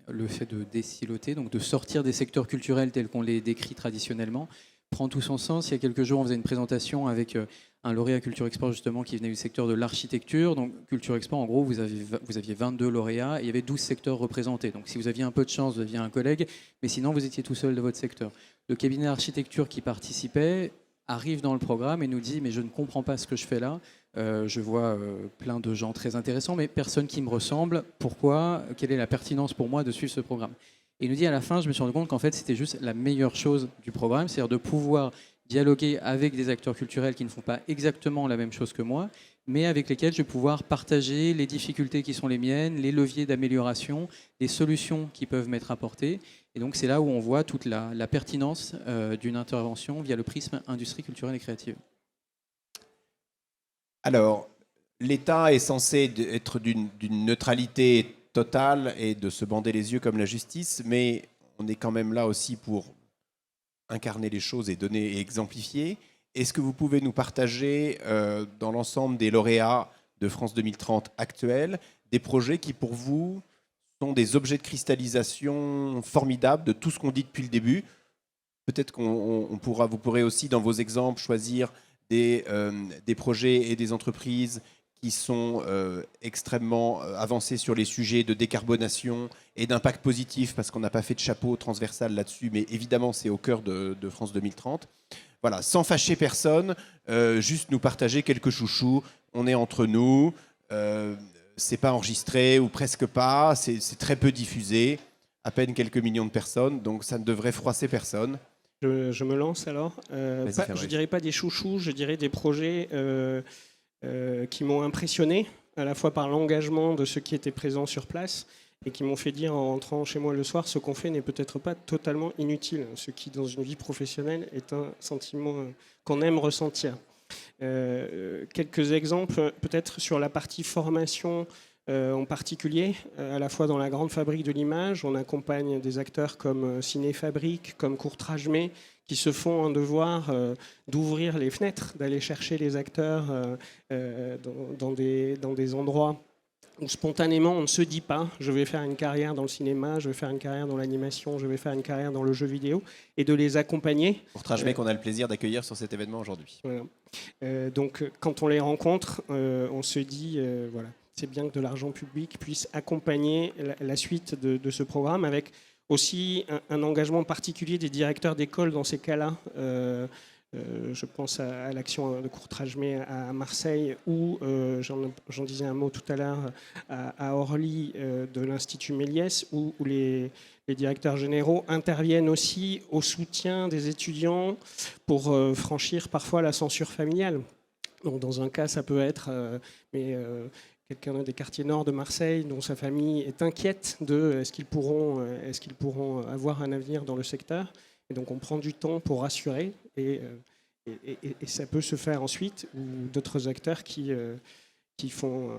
S4: le fait de désiloter, donc de sortir des secteurs culturels tels qu'on les décrit traditionnellement, prend tout son sens. Il y a quelques jours, on faisait une présentation avec un lauréat Culture Export justement qui venait du secteur de l'architecture. Donc Culture Export, en gros, vous aviez 22 lauréats et il y avait 12 secteurs représentés. Donc si vous aviez un peu de chance, vous aviez un collègue, mais sinon vous étiez tout seul de votre secteur. Le cabinet d'architecture qui participait arrive dans le programme et nous dit « mais je ne comprends pas ce que je fais là, je vois plein de gens très intéressants, mais personne qui me ressemble. Pourquoi ? Quelle est la pertinence pour moi de suivre ce programme ?» Et il nous dit à la fin, je me suis rendu compte qu'en fait c'était juste la meilleure chose du programme, c'est-à-dire de pouvoir dialoguer avec des acteurs culturels qui ne font pas exactement la même chose que moi, mais avec lesquels je vais pouvoir partager les difficultés qui sont les miennes, les leviers d'amélioration, les solutions qui peuvent m'être apportées. Et donc c'est là où on voit toute la pertinence d'une intervention via le prisme industrie culturelle et créative.
S2: Alors, l'État est censé être d'une neutralité totale et de se bander les yeux comme la justice, mais on est quand même là aussi pour incarner les choses et donner et exemplifier. Est-ce que vous pouvez nous partager dans l'ensemble des lauréats de France 2030 actuels des projets qui pour vous sont des objets de cristallisation formidables de tout ce qu'on dit depuis le début? Peut-être vous pourrez aussi dans vos exemples choisir des projets et des entreprises qui sont extrêmement avancés sur les sujets de décarbonation et d'impact positif, parce qu'on n'a pas fait de chapeau transversal là-dessus, mais évidemment, c'est au cœur de France 2030. Voilà, sans fâcher personne, juste nous partager quelques chouchous. On est entre nous, c'est pas enregistré ou presque pas, c'est très peu diffusé, à peine quelques millions de personnes, donc ça ne devrait froisser personne.
S3: Je me lance alors. Je ne dirais pas des chouchous, je dirais des projets qui m'ont impressionné, à la fois par l'engagement de ceux qui étaient présents sur place et qui m'ont fait dire en rentrant chez moi le soir, ce qu'on fait n'est peut-être pas totalement inutile, ce qui dans une vie professionnelle est un sentiment qu'on aime ressentir. Quelques exemples peut-être sur la partie formation en particulier, à la fois dans la grande fabrique de l'image, on accompagne des acteurs comme Ciné-Fabrique, comme Courtrage-Mé, qui se font un devoir d'ouvrir les fenêtres, d'aller chercher les acteurs dans des endroits où spontanément on ne se dit pas je vais faire une carrière dans le cinéma, je vais faire une carrière dans l'animation, je vais faire une carrière dans le jeu vidéo, et de les accompagner.
S2: Courtrage-Mé qu'on a le plaisir d'accueillir sur cet événement aujourd'hui.
S3: Voilà. Donc quand on les rencontre, on se dit voilà, c'est bien que de l'argent public puisse accompagner la suite de ce programme, avec aussi un engagement particulier des directeurs d'école dans ces cas-là. Je pense à l'action de Courtrage-Mé à Marseille, ou j'en disais un mot tout à l'heure à Orly de l'Institut Méliès, où les directeurs généraux interviennent aussi au soutien des étudiants pour franchir parfois la censure familiale. Donc dans un cas, ça peut être quelqu'un des quartiers nord de Marseille dont sa famille est inquiète de est-ce qu'ils pourront avoir un avenir dans le secteur. Et donc on prend du temps pour rassurer, et ça peut se faire ensuite, ou d'autres acteurs qui font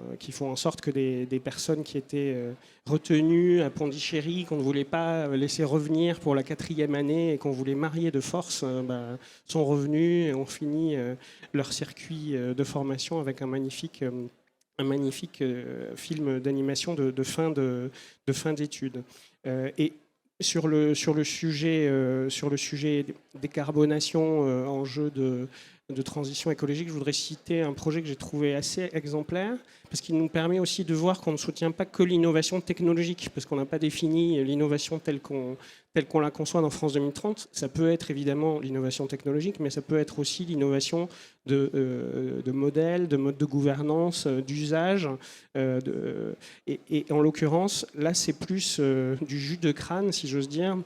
S3: en sorte que des personnes qui étaient retenues à Pondichéry, qu'on ne voulait pas laisser revenir pour la 4e année et qu'on voulait marier de force, sont revenus et ont fini leur circuit de formation avec un magnifique film d'animation de fin d'études. Et sur le sujet décarbonation, enjeu de transition écologique, je voudrais citer un projet que j'ai trouvé assez exemplaire, parce qu'il nous permet aussi de voir qu'on ne soutient pas que l'innovation technologique, parce qu'on n'a pas défini l'innovation telle qu'on la conçoit dans France 2030. Ça peut être évidemment l'innovation technologique, mais ça peut être aussi l'innovation de modèles, de modes de gouvernance, d'usage. Et en l'occurrence, là, c'est plus du jus de crâne, si j'ose dire,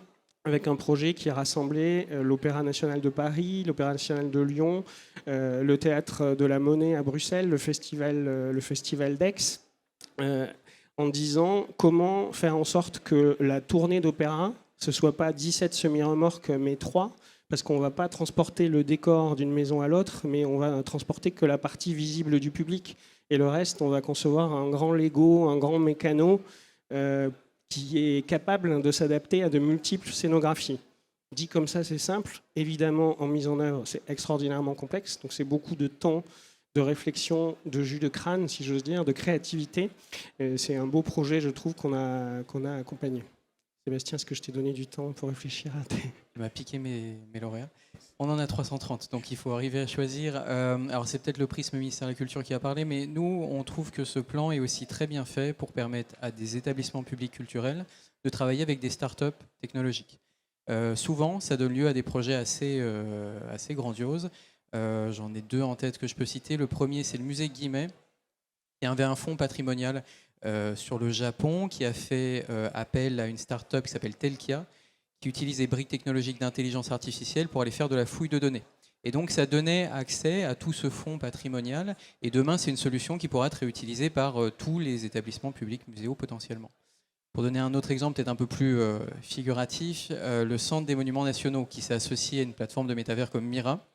S3: avec un projet qui rassemblait l'Opéra national de Paris, l'Opéra national de Lyon, le Théâtre de la Monnaie à Bruxelles, le festival d'Aix, en disant comment faire en sorte que la tournée d'opéra, ce ne soit pas 17 semi-remorques, mais 3, parce qu'on ne va pas transporter le décor d'une maison à l'autre, mais on va transporter que la partie visible du public. Et le reste, on va concevoir un grand Lego, un grand mécano, qui est capable de s'adapter à de multiples scénographies. Dit comme ça, c'est simple. Évidemment, en mise en œuvre, c'est extraordinairement complexe. Donc c'est beaucoup de temps, de réflexion, de jus de crâne, si j'ose dire, de créativité. C'est un beau projet, je trouve, qu'on a accompagné. Sébastien, est-ce que je t'ai donné du temps pour réfléchir à tes...
S4: Tu m'as piqué mes lauréats. On en a 330, donc il faut arriver à choisir. Alors c'est peut-être le prisme ministère de la Culture qui a parlé, mais nous, on trouve que ce plan est aussi très bien fait pour permettre à des établissements publics culturels de travailler avec des startups technologiques. Souvent, ça donne lieu à des projets assez grandioses. J'en ai 2 en tête que je peux citer. Le premier, c'est le musée Guimet, qui avait un fonds patrimonial sur le Japon, qui a fait appel à une start-up qui s'appelle Telkia, qui utilise des briques technologiques d'intelligence artificielle pour aller faire de la fouille de données. Et donc ça donnait accès à tout ce fonds patrimonial, et demain c'est une solution qui pourra être réutilisée par tous les établissements publics muséaux potentiellement. Pour donner un autre exemple peut-être un peu plus figuratif, le Centre des Monuments Nationaux, qui s'est associé à une plateforme de métavers comme Mira,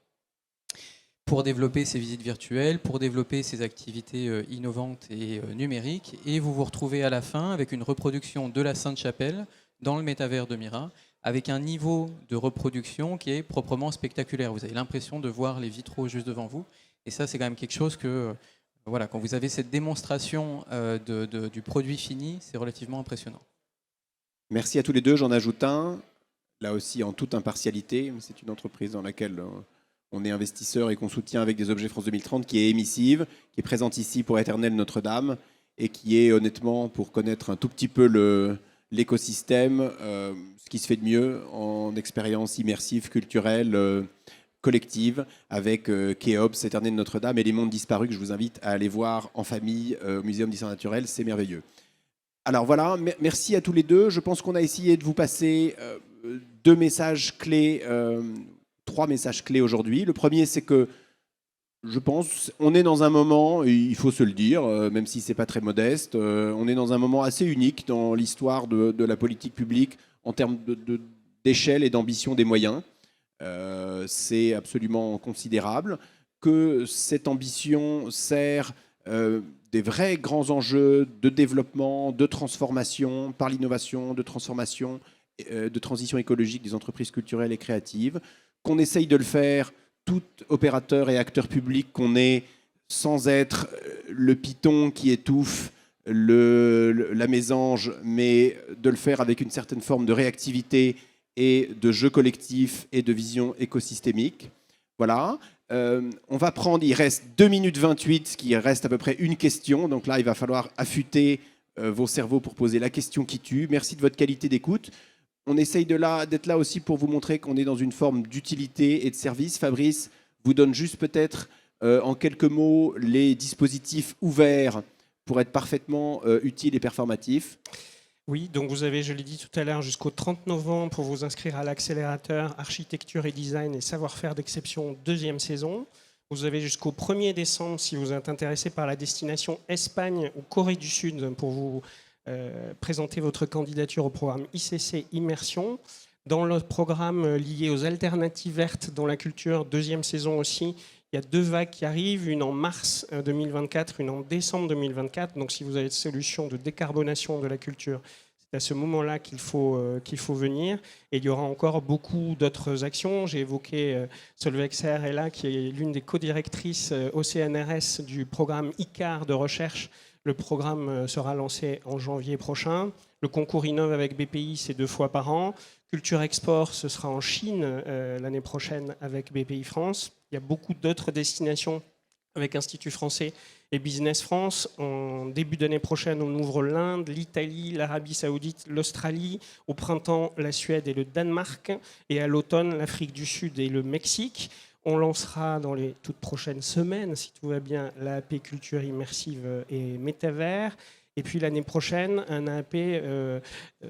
S4: pour développer ses visites virtuelles, pour développer ses activités innovantes et numériques. Et vous vous retrouvez à la fin avec une reproduction de la Sainte-Chapelle dans le métavers de Mira, avec un niveau de reproduction qui est proprement spectaculaire. Vous avez l'impression de voir les vitraux juste devant vous. Et ça, c'est quand même quelque chose que, voilà, quand vous avez cette démonstration du produit fini, c'est relativement impressionnant.
S2: Merci à tous les deux. J'en ajoute un, là aussi en toute impartialité. C'est une entreprise dans laquelle on est investisseur et qu'on soutient avec des objets France 2030, qui est émissive, qui est présente ici pour Éternel Notre-Dame, et qui est honnêtement, pour connaître un tout petit peu l'écosystème, ce qui se fait de mieux en expérience immersive, culturelle, collective, avec Kéops, Éternel Notre-Dame et les mondes disparus, que je vous invite à aller voir en famille au Muséum d'Histoire naturelle. C'est merveilleux. Alors voilà, merci à tous les deux. Je pense qu'on a essayé de vous passer 2 messages clés, 3 messages clés aujourd'hui. Le premier, c'est que je pense on est dans un moment, il faut se le dire, même si ce n'est pas très modeste, on est dans un moment assez unique dans l'histoire de la politique publique en termes d'échelle et d'ambition des moyens. C'est absolument considérable. Que cette ambition sert des vrais grands enjeux de développement, de transformation par l'innovation, de transformation, de transition écologique des entreprises culturelles et créatives, qu'on essaye de le faire, tout opérateur et acteur public qu'on est, sans être le python qui étouffe la mésange, mais de le faire avec une certaine forme de réactivité et de jeu collectif et de vision écosystémique. Voilà. On va prendre, il reste 2 minutes 28, ce qui reste à peu près une question. Donc là, il va falloir affûter vos cerveaux pour poser la question qui tue. Merci de votre qualité d'écoute. On essaye d'être là aussi pour vous montrer qu'on est dans une forme d'utilité et de service. Fabrice vous donne juste peut-être en quelques mots les dispositifs ouverts pour être parfaitement utiles et performatifs.
S3: Oui, donc vous avez, je l'ai dit tout à l'heure, jusqu'au 30 novembre pour vous inscrire à l'accélérateur Architecture et Design et Savoir-faire d'exception 2e saison. Vous avez jusqu'au 1er décembre si vous êtes intéressé par la destination Espagne ou Corée du Sud pour vous présenter votre candidature au programme ICC Immersion. Dans le programme lié aux alternatives vertes dans la culture, 2e saison aussi, il y a 2 vagues qui arrivent, une en mars 2024, une en décembre 2024. Donc si vous avez des solutions de décarbonation de la culture, c'est à ce moment-là qu'il faut venir. Et il y aura encore beaucoup d'autres actions. J'ai évoqué Solveig Serre est là, qui est l'une des co-directrices au CNRS du programme ICAR de recherche. Le programme sera lancé en janvier prochain. Le concours Innove avec BPI, c'est 2 fois par an. Culture Export, ce sera en Chine l'année prochaine avec BPI France. Il y a beaucoup d'autres destinations avec Institut français et Business France. En début d'année prochaine, on ouvre l'Inde, l'Italie, l'Arabie saoudite, l'Australie. Au printemps, la Suède et le Danemark. Et à l'automne, l'Afrique du Sud et le Mexique. On lancera dans les toutes prochaines semaines, si tout va bien, l'AP Culture immersive et métavers. Et puis l'année prochaine, un AAP,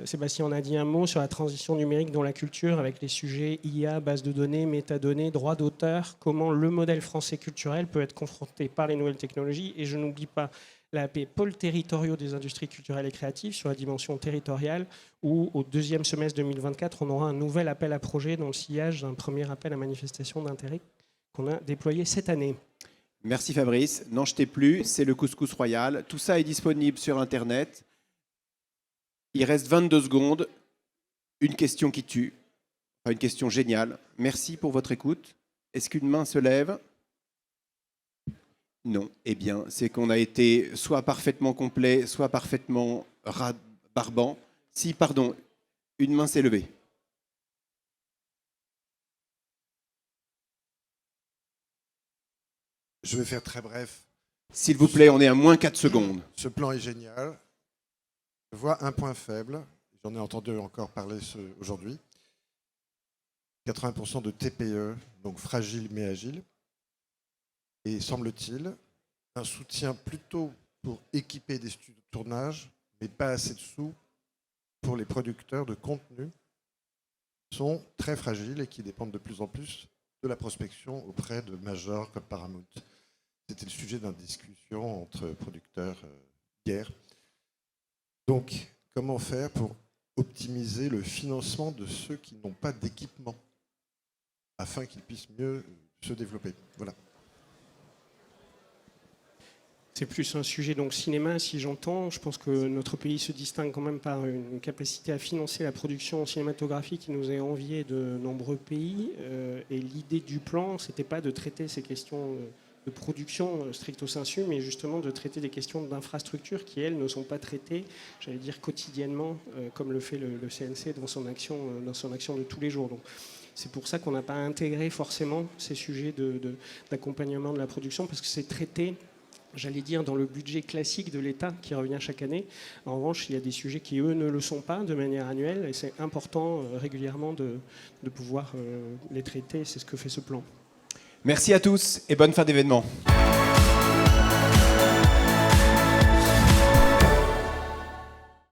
S3: Sébastien en a dit un mot, sur la transition numérique dans la culture, avec les sujets IA, base de données, métadonnées, droits d'auteur, comment le modèle français culturel peut être confronté par les nouvelles technologies. Et je n'oublie pas l'AAP pôles territoriaux des industries culturelles et créatives sur la dimension territoriale, où au deuxième semestre 2024, on aura un nouvel appel à projet dans le sillage d'un premier appel à manifestation d'intérêt qu'on a déployé cette année.
S2: Merci Fabrice. N'en jetez plus, c'est le couscous royal. Tout ça est disponible sur Internet. Il reste 22 secondes. Une question qui tue. Enfin, une question géniale. Merci pour votre écoute. Est-ce qu'une main se lève ? Non. Eh bien, c'est qu'on a été soit parfaitement complet, soit parfaitement barbant. Si, pardon, une main s'est levée.
S1: Je vais faire très bref.
S2: S'il vous plaît, on est à moins 4 secondes.
S1: Ce plan est génial. Je vois un point faible. J'en ai entendu encore parler aujourd'hui. 80% de TPE, donc fragile mais agile. Et semble-t-il, un soutien plutôt pour équiper des studios de tournage, mais pas assez de sous pour les producteurs de contenu qui sont très fragiles et qui dépendent de plus en plus de la prospection auprès de majors comme Paramount. C'était le sujet d'une discussion entre producteurs hier. Donc, comment faire pour optimiser le financement de ceux qui n'ont pas d'équipement afin qu'ils puissent mieux se développer ? Voilà.
S3: C'est plus un sujet donc cinéma, si j'entends. Je pense que notre pays se distingue quand même par une capacité à financer la production cinématographique qui nous est enviée de nombreux pays. Et l'idée du plan, c'était pas de traiter ces questions de production stricto sensu, mais justement de traiter des questions d'infrastructure qui, elles, ne sont pas traitées, j'allais dire, quotidiennement, comme le fait le CNC dans son action de tous les jours. Donc, c'est pour ça qu'on n'a pas intégré forcément ces sujets d'accompagnement de la production, parce que c'est traité, j'allais dire, dans le budget classique de l'État qui revient chaque année. En revanche, il y a des sujets qui, eux, ne le sont pas de manière annuelle, et c'est important régulièrement de pouvoir les traiter. C'est ce que fait ce plan.
S2: Merci à tous et bonne fin d'événement.